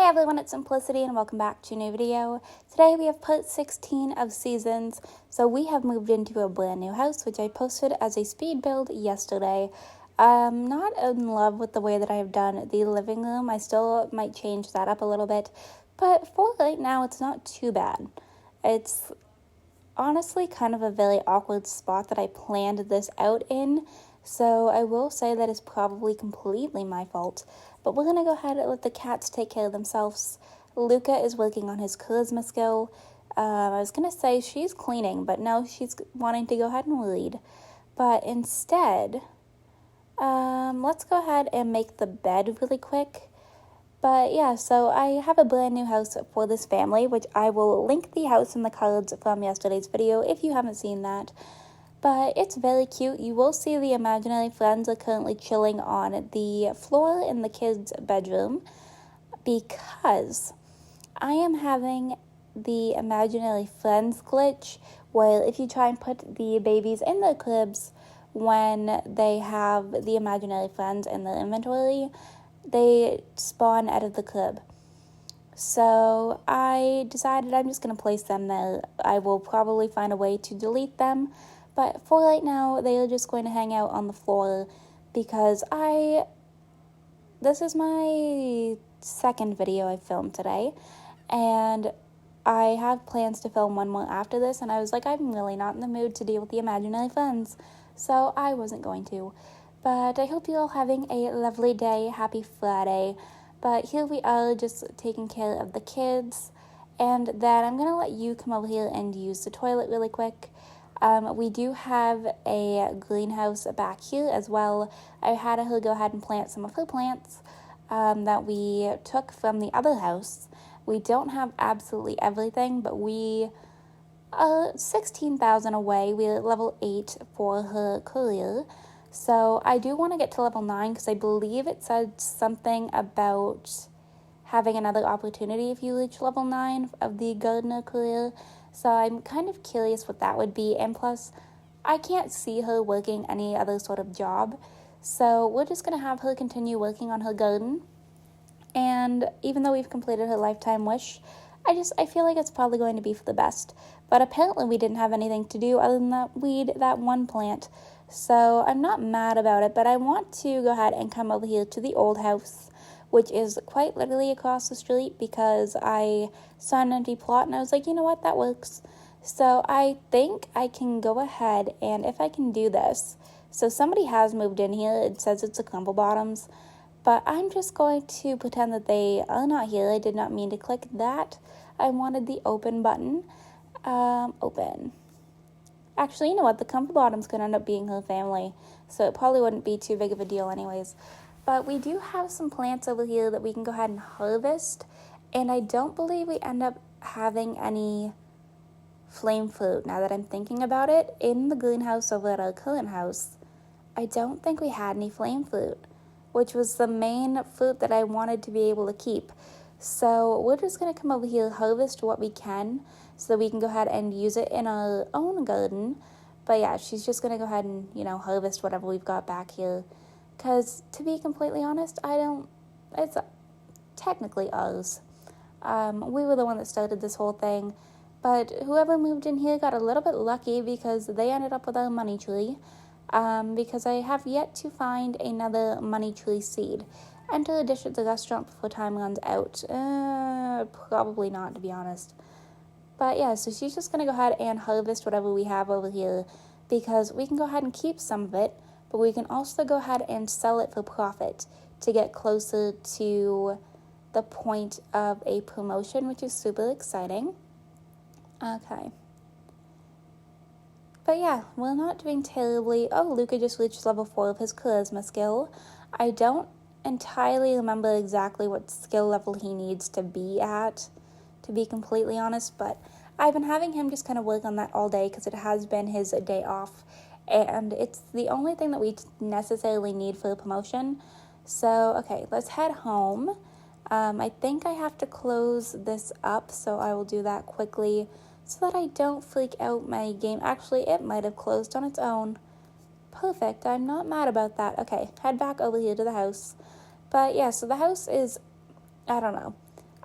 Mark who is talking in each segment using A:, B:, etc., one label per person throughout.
A: Hey everyone, it's Simplicity and welcome back to a new video. Today we have part 16 of Seasons. So we have moved into a brand new house, which I posted as a speed build yesterday. I'm not in love with the way that I have done the living room. I still might change that up a little bit, but for right now it's not too bad. It's honestly kind of a very awkward spot that I planned this out in. So I will say that is probably completely my fault. But we're going to go ahead and let the cats take care of themselves. Luca is working on his charisma skill. I was going to say she's cleaning, but no, she's wanting to go ahead and read. But instead, let's go ahead and make the bed really quick. But yeah, so I have a brand new house for this family, which I will link the house in the cards from yesterday's video if you haven't seen that. But it's very cute. You will see the imaginary friends are currently chilling on the floor in the kids' bedroom because I am having the imaginary friends glitch where if you try and put the babies in their cribs when they have the imaginary friends in their inventory, they spawn out of the crib. So I decided I'm just going to place them there. I will probably find a way to delete them. But for right now, they are just going to hang out on the floor because this is my second video I filmed today. And I have plans to film one more after this. And I was like, I'm really not in the mood to deal with the imaginary friends. So I wasn't going to. But I hope you're all having a lovely day. Happy Friday. But here we are just taking care of the kids. And then I'm going to let you come over here and use the toilet really quick. We do have a greenhouse back here as well. I had her go ahead and plant some of her plants that we took from the other house. We don't have absolutely everything, but we are 16,000 away. We're at level 8 for her career. So I do want to get to level 9 because I believe it said something about having another opportunity if you reach level 9 of the gardener career. So I'm kind of curious what that would be. And plus, I can't see her working any other sort of job. So we're just going to have her continue working on her garden. And even though we've completed her lifetime wish, I feel like it's probably going to be for the best. But apparently we didn't have anything to do other than that weed that one plant. So I'm not mad about it, but I want to go ahead and come over here to the old house, which is quite literally across the street because I saw an empty plot and I was like, you know what, that works. So I think I can go ahead and if I can do this. So somebody has moved in here. It says it's a Crumble Bottoms, but I'm just going to pretend that they are not here. I did not mean to click that. I wanted the open button. Open. Actually, you know what? The Crumble Bottoms could end up being her family, so it probably wouldn't be too big of a deal anyways. But we do have some plants over here that we can go ahead and harvest. And I don't believe we end up having any flame fruit now that I'm thinking about it. In the greenhouse over at our current house, I don't think we had any flame fruit, which was the main fruit that I wanted to be able to keep. So we're just going to come over here, harvest what we can so that we can go ahead and use it in our own garden. But yeah, she's just going to go ahead and, harvest whatever we've got back here. Because, to be completely honest, it's technically ours. We were the one that started this whole thing, but whoever moved in here got a little bit lucky because they ended up with our money tree, because I have yet to find another money tree seed. Enter a dish at the restaurant before time runs out. Probably not, to be honest. But yeah, so she's just going to go ahead and harvest whatever we have over here because we can go ahead and keep some of it. But we can also go ahead and sell it for profit to get closer to the point of a promotion, which is super exciting. Okay. But yeah, we're not doing terribly. Oh, Luca just reached level 4 of his charisma skill. I don't entirely remember exactly what skill level he needs to be at, to be completely honest. But I've been having him just kind of work on that all day because it has been his day off. And it's the only thing that we necessarily need for the promotion. So, okay, let's head home. I think I have to close this up, so I will do that quickly so that I don't freak out my game. Actually, it might have closed on its own. Perfect, I'm not mad about that. Okay, head back over here to the house. But yeah, so the house is, I don't know.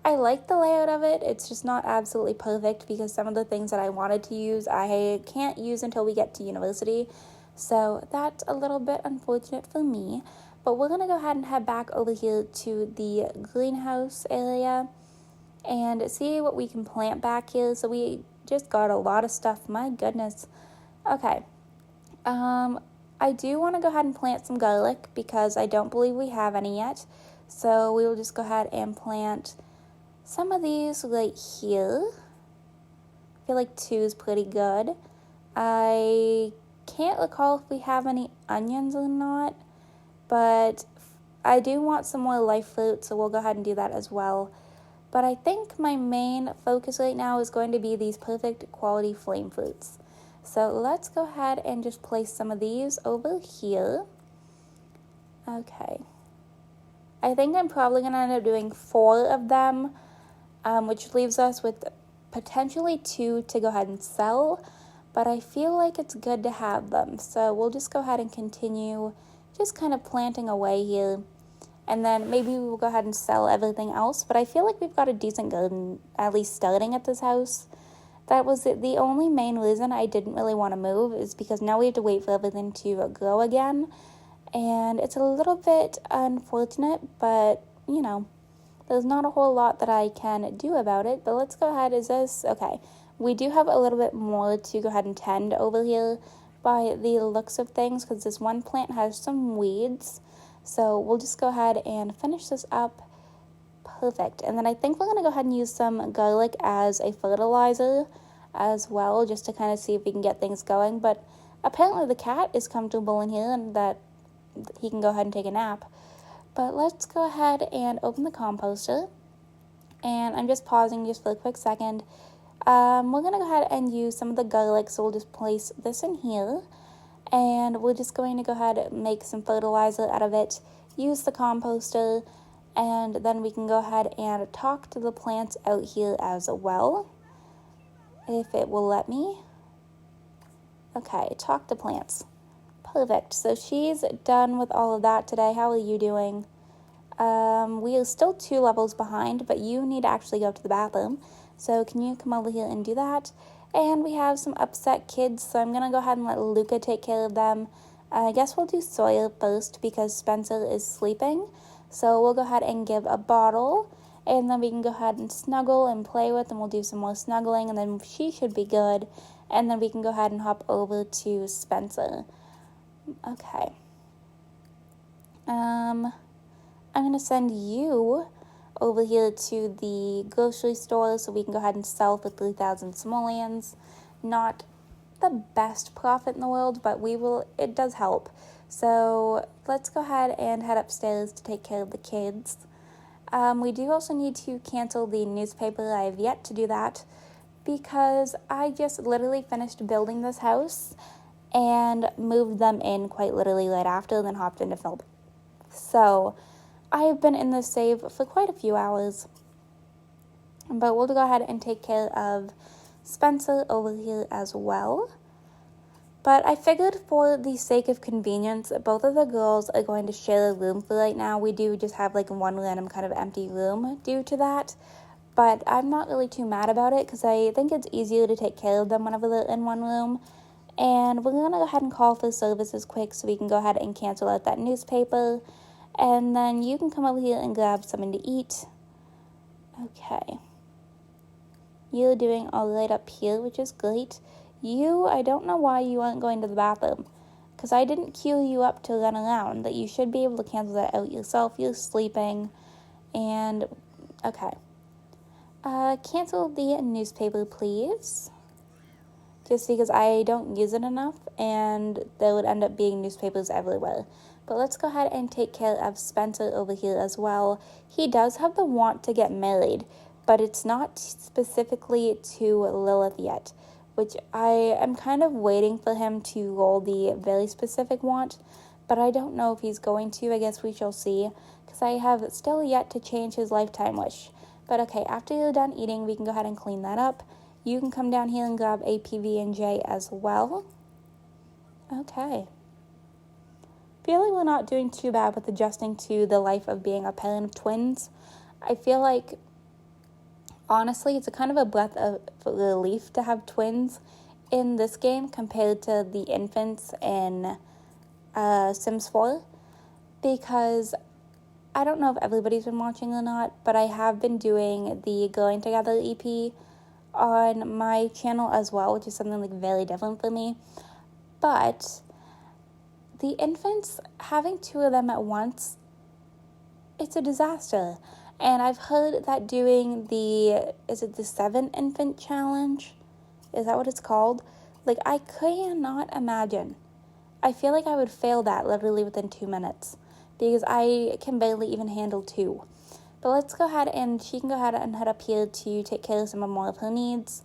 A: I like the layout of it. It's just not absolutely perfect because some of the things that I wanted to use, I can't use until we get to university. So that's a little bit unfortunate for me. But we're going to go ahead and head back over here to the greenhouse area and see what we can plant back here. So we just got a lot of stuff. My goodness. Okay. I do want to go ahead and plant some garlic because I don't believe we have any yet. So we will just go ahead and plant some of these right here. I feel like 2 is pretty good. I can't recall if we have any onions or not, but I do want some more live fruit, so we'll go ahead and do that as well. But I think my main focus right now is going to be these perfect quality flame fruits. So let's go ahead and just place some of these over here. Okay. I think I'm probably going to end up doing 4 of them, which leaves us with potentially 2 to go ahead and sell. But I feel like it's good to have them. So we'll just go ahead and continue just kind of planting away here. And then maybe we'll go ahead and sell everything else. But I feel like we've got a decent garden, at least starting at this house. That was the only main reason I didn't really want to move, is because now we have to wait for everything to grow again. And it's a little bit unfortunate, but, you know, there's not a whole lot that I can do about it. But let's go ahead. Is this okay? We do have a little bit more to go ahead and tend over here by the looks of things, because this one plant has some weeds. So we'll just go ahead and finish this up. Perfect. And then I think we're going to go ahead and use some garlic as a fertilizer as well, just to kind of see if we can get things going. But apparently the cat is comfortable in here and that he can go ahead and take a nap. But let's go ahead and open the composter. And I'm just pausing just for a quick second. We're going to go ahead and use some of the garlic, so we'll just place this in here. And we're just going to go ahead and make some fertilizer out of it, use the composter, and then we can go ahead and talk to the plants out here as well, if it will let me. Okay, talk to plants. Perfect. So she's done with all of that today. How are you doing? We are still 2 levels behind, but you need to actually go to the bathroom. So can you come over here and do that? And we have some upset kids, so I'm going to go ahead and let Luca take care of them. I guess we'll do Sawyer first because Spencer is sleeping. So we'll go ahead and give a bottle, and then we can go ahead and snuggle and play with, and we'll do some more snuggling, and then she should be good. And then we can go ahead and hop over to Spencer. Okay. I'm going to send you over here to the grocery store so we can go ahead and sell for 3,000 simoleons. Not the best profit in the world, but it does help. So let's go ahead and head upstairs to take care of the kids. We do also need to cancel the newspaper. I have yet to do that because I just literally finished building this house and moved them in quite literally right after, and then hopped into filming. So I have been in this save for quite a few hours, but we'll go ahead and take care of Spencer over here as well. But I figured for the sake of convenience, both of the girls are going to share a room for right now. We do just have like one random kind of empty room due to that, but I'm not really too mad about it because I think it's easier to take care of them whenever they're in one room. And we're going to go ahead and call for services quick so we can go ahead and cancel out that newspaper. And then you can come over here and grab something to eat. Okay. You're doing all right up here, which is great. I don't know why you aren't going to the bathroom, because I didn't queue you up to run around. That you should be able to cancel that out yourself. You're sleeping. And, okay. Cancel the newspaper, please. Just because I don't use it enough, and there would end up being newspapers everywhere. But let's go ahead and take care of Spencer over here as well. He does have the want to get married, but it's not specifically to Lilith yet, which I am kind of waiting for him to roll the very specific want, but I don't know if he's going to. I guess we shall see, because I have still yet to change his lifetime wish. But okay, after you're done eating, we can go ahead and clean that up. You can come down here and grab a PB&J as well. Okay. Feel like we're not doing too bad with adjusting to the life of being a parent of twins. I feel like honestly, it's a kind of a breath of relief to have twins in this game compared to the infants in Sims 4, because I don't know if everybody's been watching or not, but I have been doing the Going Together EP on my channel as well, which is something like very different for me. But the infants, having two of them at once, it's a disaster. And I've heard that doing the 7 infant challenge? Is that what it's called? Like, I cannot imagine. I feel like I would fail that literally within 2 minutes, because I can barely even handle 2. But let's go ahead and she can go ahead and head up here to take care of some more of her needs.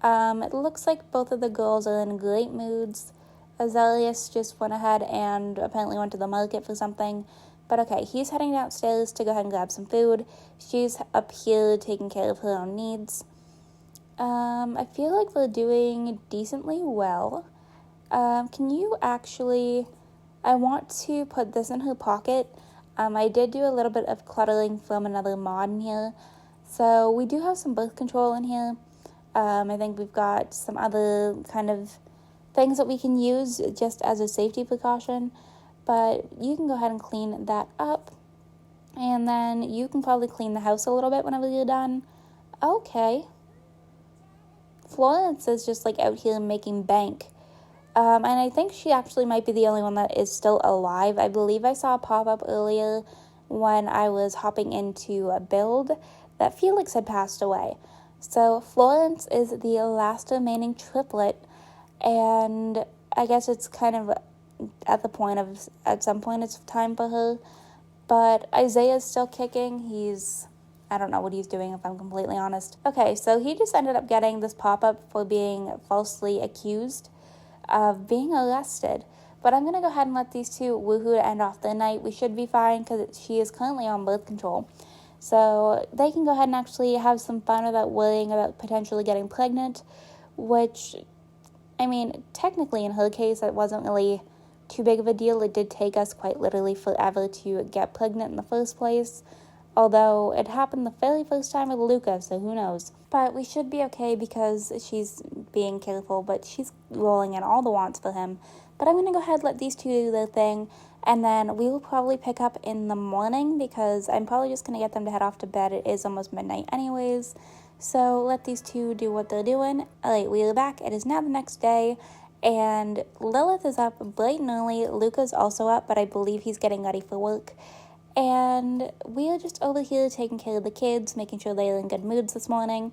A: It looks like both of the girls are in great moods. Azaleus just went ahead and apparently went to the market for something. But okay, he's heading downstairs to go ahead and grab some food. She's up here taking care of her own needs. I feel like they're doing decently well. Can you actually... I want to put this in her pocket. I did do a little bit of cluttering from another mod in here. So we do have some birth control in here. I think we've got some other kind of things that we can use just as a safety precaution. But you can go ahead and clean that up. And then you can probably clean the house a little bit whenever you're done. Okay. Florence is just like out here making bank. And I think she actually might be the only one that is still alive. I believe I saw a pop-up earlier when I was hopping into a build that Felix had passed away. So Florence is the last remaining triplet, and I guess it's kind of at some point it's time for her. But Isaiah's still kicking. I don't know what he's doing, if I'm completely honest. Okay, so he just ended up getting this pop-up for being falsely accused of being arrested. But I'm going to go ahead and let these two woohoo to end off the night. We should be fine because she is currently on birth control. So they can go ahead and actually have some fun without worrying about potentially getting pregnant, which, I mean, technically in her case, it wasn't really too big of a deal. It did take us quite literally forever to get pregnant in the first place. Although it happened the very first time with Luca, so who knows. But we should be okay because she's being careful, but she's rolling in all the wants for him. But I'm going to go ahead and let these two do their thing, and then we will probably pick up in the morning because I'm probably just going to get them to head off to bed. It is almost midnight anyways, so let these two do what they're doing. Alright, we are back. It is now the next day, and Lilith is up bright and early. Luca's also up, but I believe he's getting ready for work. And we are just over here taking care of the kids, making sure they are in good moods this morning.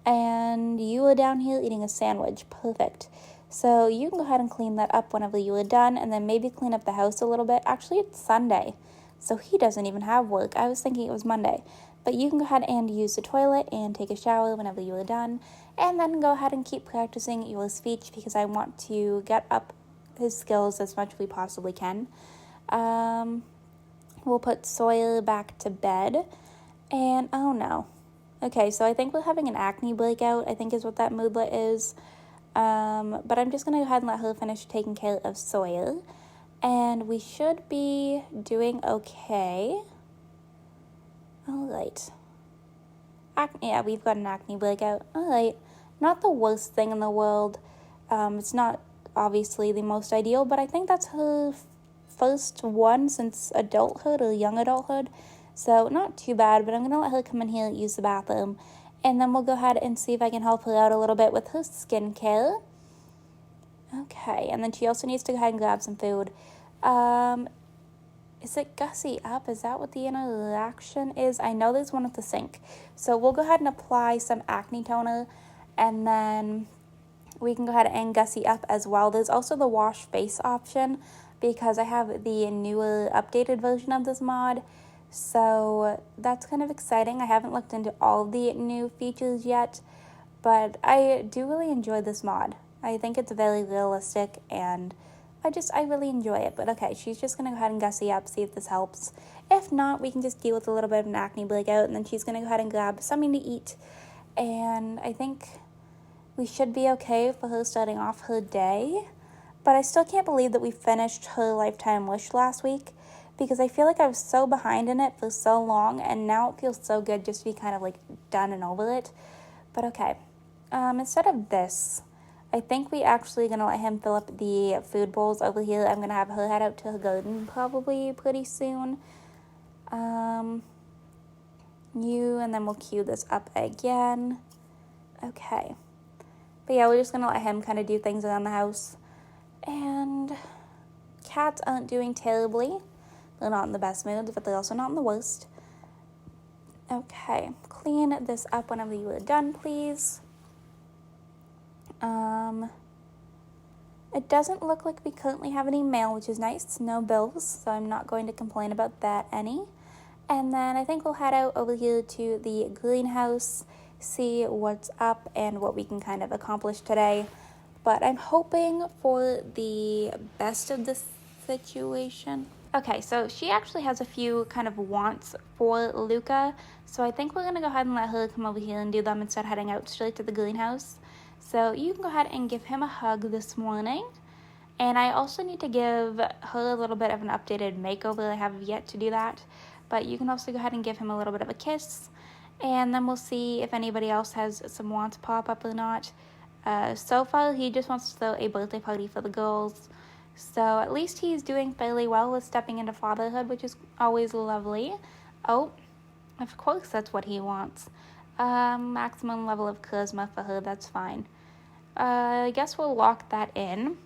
A: And you are down here eating a sandwich. Perfect. So you can go ahead and clean that up whenever you are done, and then maybe clean up the house a little bit. Actually, it's Sunday, so he doesn't even have work. I was thinking it was Monday. But you can go ahead and use the toilet and take a shower whenever you are done. And then go ahead and keep practicing your speech because I want to get up his skills as much as we possibly can. We'll put Sawyer back to bed. And, oh no. Okay, so I think we're having an acne breakout, I think is what that moodlet is. But I'm just going to go ahead and let her finish taking care of Sawyer. And we should be doing okay. Alright. Yeah, we've got an acne breakout. Alright. Not the worst thing in the world. It's not obviously the most ideal, but I think that's her first one since adulthood or young adulthood, so not too bad. But I'm gonna let her come in here and use the bathroom, and then we'll go ahead and see if I can help her out a little bit with her skincare. Okay, and then she also needs to go ahead and grab some food. Is it Gussy Up? Is that what the interaction is? I know there's one at the sink, so we'll go ahead and apply some acne toner, and then we can go ahead and Gussy Up as well. There's also the wash face option, because I have the newer updated version of this mod, so that's kind of exciting. I haven't looked into all the new features yet, but I do really enjoy this mod. I think it's very realistic, and I really enjoy it. But okay, she's just going to go ahead and Gussy Up, see if this helps. If not, we can just deal with a little bit of an acne breakout, and then she's going to go ahead and grab something to eat, and I think we should be okay for her starting off her day. But I still can't believe that we finished her lifetime wish last week, because I feel like I was so behind in it for so long, and now it feels so good just to be kind of like done and over it. But okay, instead of this, I think we actually gonna let him fill up the food bowls over here. I'm gonna have her head out to her garden probably pretty soon. And then we'll queue this up again. Okay. But yeah, we're just gonna let him kind of do things around the house. And cats aren't doing terribly. They're not in the best mood, but they're also not in the worst. Okay, clean this up whenever you are done, please. It doesn't look like we currently have any mail, which is nice. No bills, so I'm not going to complain about that any. And then I think we'll head out over here to the greenhouse, see what's up and what we can kind of accomplish today. But I'm hoping for the best of this situation. Okay, so she actually has a few kind of wants for Luca, so I think we're going to go ahead and let her come over here and do them instead of heading out straight to the greenhouse. So you can go ahead and give him a hug this morning. And I also need to give her a little bit of an updated makeover. I have yet to do that. But you can also go ahead and give him a little bit of a kiss. And then we'll see if anybody else has some wants pop up or not. So far, he just wants to throw a birthday party for the girls. So at least he's doing fairly well with stepping into fatherhood, which is always lovely. Oh, of course that's what he wants. Maximum level of charisma for her, that's fine. I guess we'll lock that in.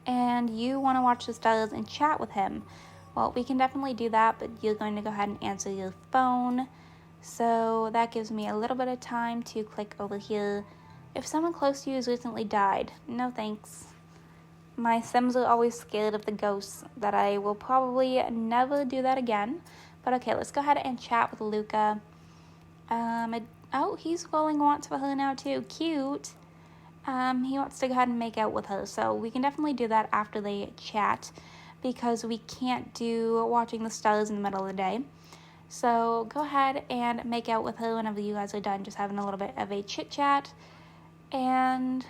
A: And you want to watch the stars and chat with him. Well, we can definitely do that, but you're going to go ahead and answer your phone. So that gives me a little bit of time to click over here. If someone close to you has recently died, no thanks. My Sims are always scared of the ghosts, that I will probably never do that again. But okay, let's go ahead and chat with Luca. He's rolling wants for her now too. Cute. He wants to go ahead and make out with her, so we can definitely do that after they chat, because we can't do watching the stars in the middle of the day. So go ahead and make out with her whenever you guys are done, just having a little bit of a chit chat. And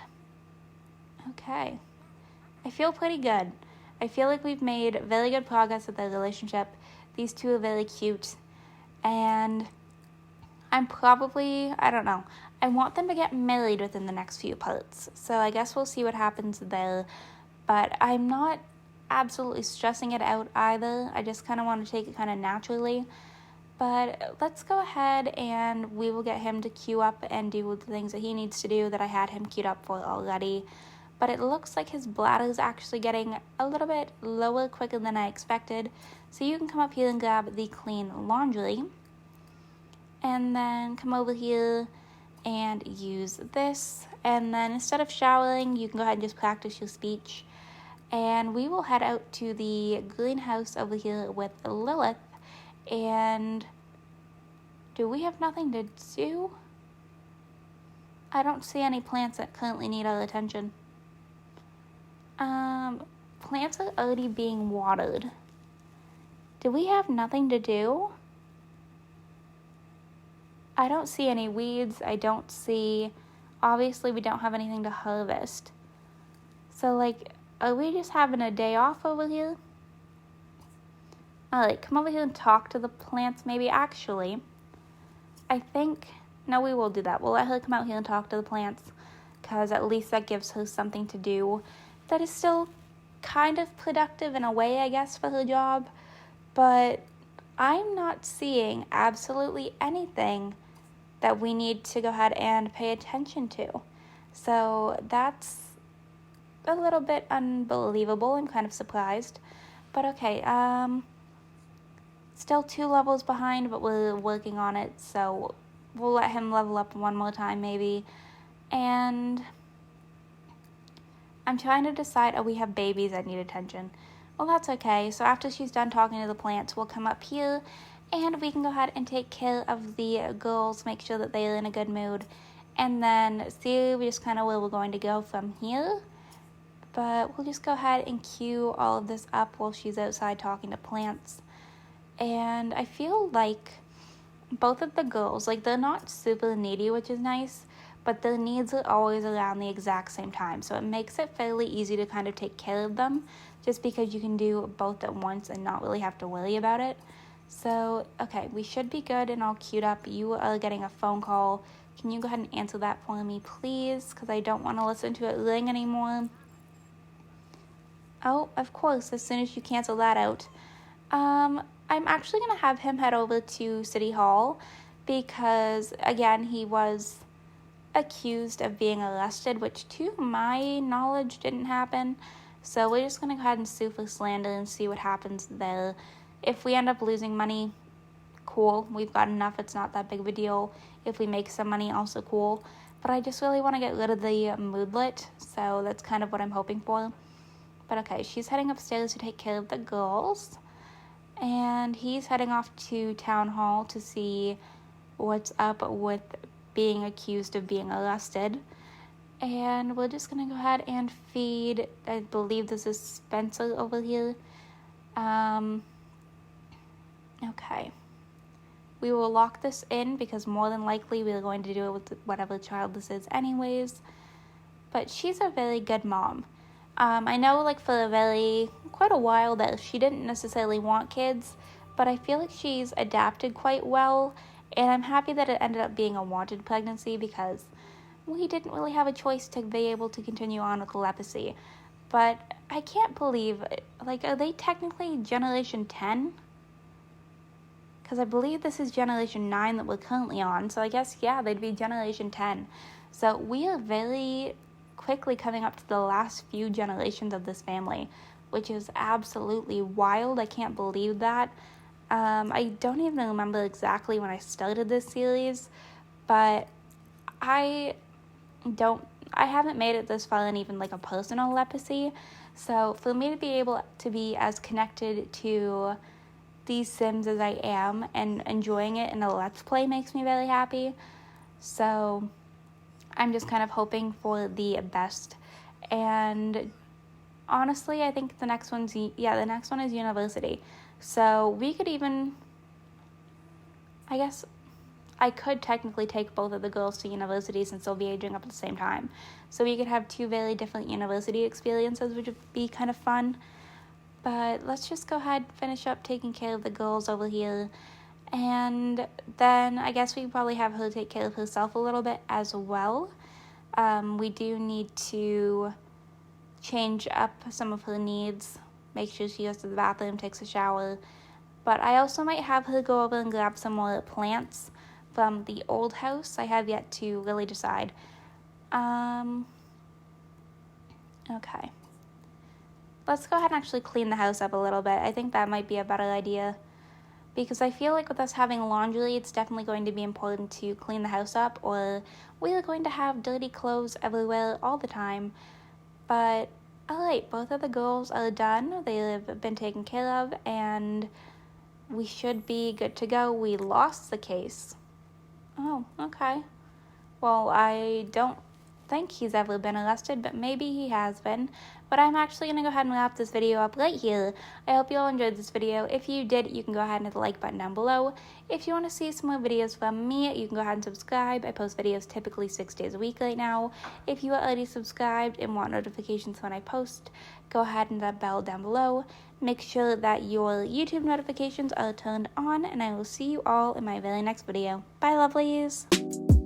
A: okay, I feel pretty good. I feel like we've made very good progress with the relationship. These two are very cute, and I'm probably, I don't know, I want them to get married within the next few parts. So I guess we'll see what happens there. But I'm not absolutely stressing it out either. I just kind of want to take it kind of naturally. But let's go ahead and we will get him to queue up and do the things that he needs to do that I had him queued up for already. But it looks like his bladder is actually getting a little bit lower quicker than I expected. So you can come up here and grab the clean laundry. And then come over here and use this. And then instead of showering, you can go ahead and just practice your speech. And we will head out to the greenhouse over here with Lilith. And do we have nothing to do? I don't see any plants that currently need our attention. Plants are already being watered. Do we have nothing to do? I don't see any weeds. Obviously we don't have anything to harvest. So are we just having a day off over here? Alright, come over here and talk to the plants maybe. Actually, no, we will do that. We'll let her come out here and talk to the plants, because at least that gives her something to do that is still kind of productive in a way, I guess, for her job. But I'm not seeing absolutely anything that we need to go ahead and pay attention to. So that's a little bit unbelievable. I'm kind of surprised. But okay, still 2 levels behind, but we're working on it. So we'll let him level up one more time maybe. And I'm trying to decide, we have babies that need attention. Well, that's okay. So after she's done talking to the plants, we'll come up here and we can go ahead and take care of the girls, make sure that they are in a good mood, and then see just kind of where we're going to go from here. But we'll just go ahead and queue all of this up while she's outside talking to plants. And I feel like both of the girls, they're not super needy, which is nice, but their needs are always around the exact same time. So it makes it fairly easy to kind of take care of them, just because you can do both at once and not really have to worry about it. So, okay, we should be good and all queued up. You are getting a phone call. Can you go ahead and answer that for me, please? Because I don't want to listen to it ring anymore. Oh, of course, as soon as you cancel that out. I'm actually going to have him head over to City Hall because, again, he was accused of being arrested, which to my knowledge didn't happen. So we're just going to go ahead and sue for slander and see what happens there. If we end up losing money, cool. We've got enough. It's not that big of a deal. If we make some money, also cool. But I just really want to get rid of the moodlet, so that's kind of what I'm hoping for. But okay, she's heading upstairs to take care of the girls. And he's heading off to town hall to see what's up with being accused of being arrested. And we're just going to go ahead and feed, I believe this is Spencer over here. Okay. We will lock this in because more than likely we're going to do it with whatever child this is anyways. But she's a very good mom. I know like for quite a while that she didn't necessarily want kids, but I feel like she's adapted quite well, and I'm happy that it ended up being a wanted pregnancy because we didn't really have a choice to be able to continue on with Lepacy. But I can't believe, like, are they technically Generation 10? Because I believe this is Generation 9 that we're currently on, so I guess, yeah, they'd be Generation 10. So we are very quickly coming up to the last few generations of this family, which is absolutely wild. I can't believe that. I don't even remember exactly when I started this series, but I haven't made it this far in even like a personal Lepacy. So for me to be able to be as connected to these Sims as I am and enjoying it in a Let's Play makes me very happy. So I'm just kind of hoping for the best. And honestly, I think the next one is university. So we could even, I guess I could technically take both of the girls to university since they'll be aging up at the same time. So we could have two very different university experiences, which would be kind of fun. But let's just go ahead and finish up taking care of the girls over here. And then I guess we probably have her take care of herself a little bit as well. We do need to change up some of her needs. Make sure she goes to the bathroom, takes a shower. But I also might have her go over and grab some more plants from the old house. I have yet to really decide. Okay. Let's go ahead and actually clean the house up a little bit. I think that might be a better idea. Because I feel like with us having laundry, it's definitely going to be important to clean the house up, or we are going to have dirty clothes everywhere all the time. But, alright, both of the girls are done. They have been taken care of, and we should be good to go. We lost the case. Oh, okay. Well, I don't think he's ever been arrested, but maybe he has been. But I'm actually going to go ahead and wrap this video up right here. I hope you all enjoyed this video. If you did, you can go ahead and hit the like button down below. If you want to see some more videos from me, you can go ahead and subscribe. I post videos typically 6 days a week right now. If you are already subscribed and want notifications when I post, go ahead and hit that bell down below. Make sure that your YouTube notifications are turned on, and I will see you all in my very next video. Bye, lovelies!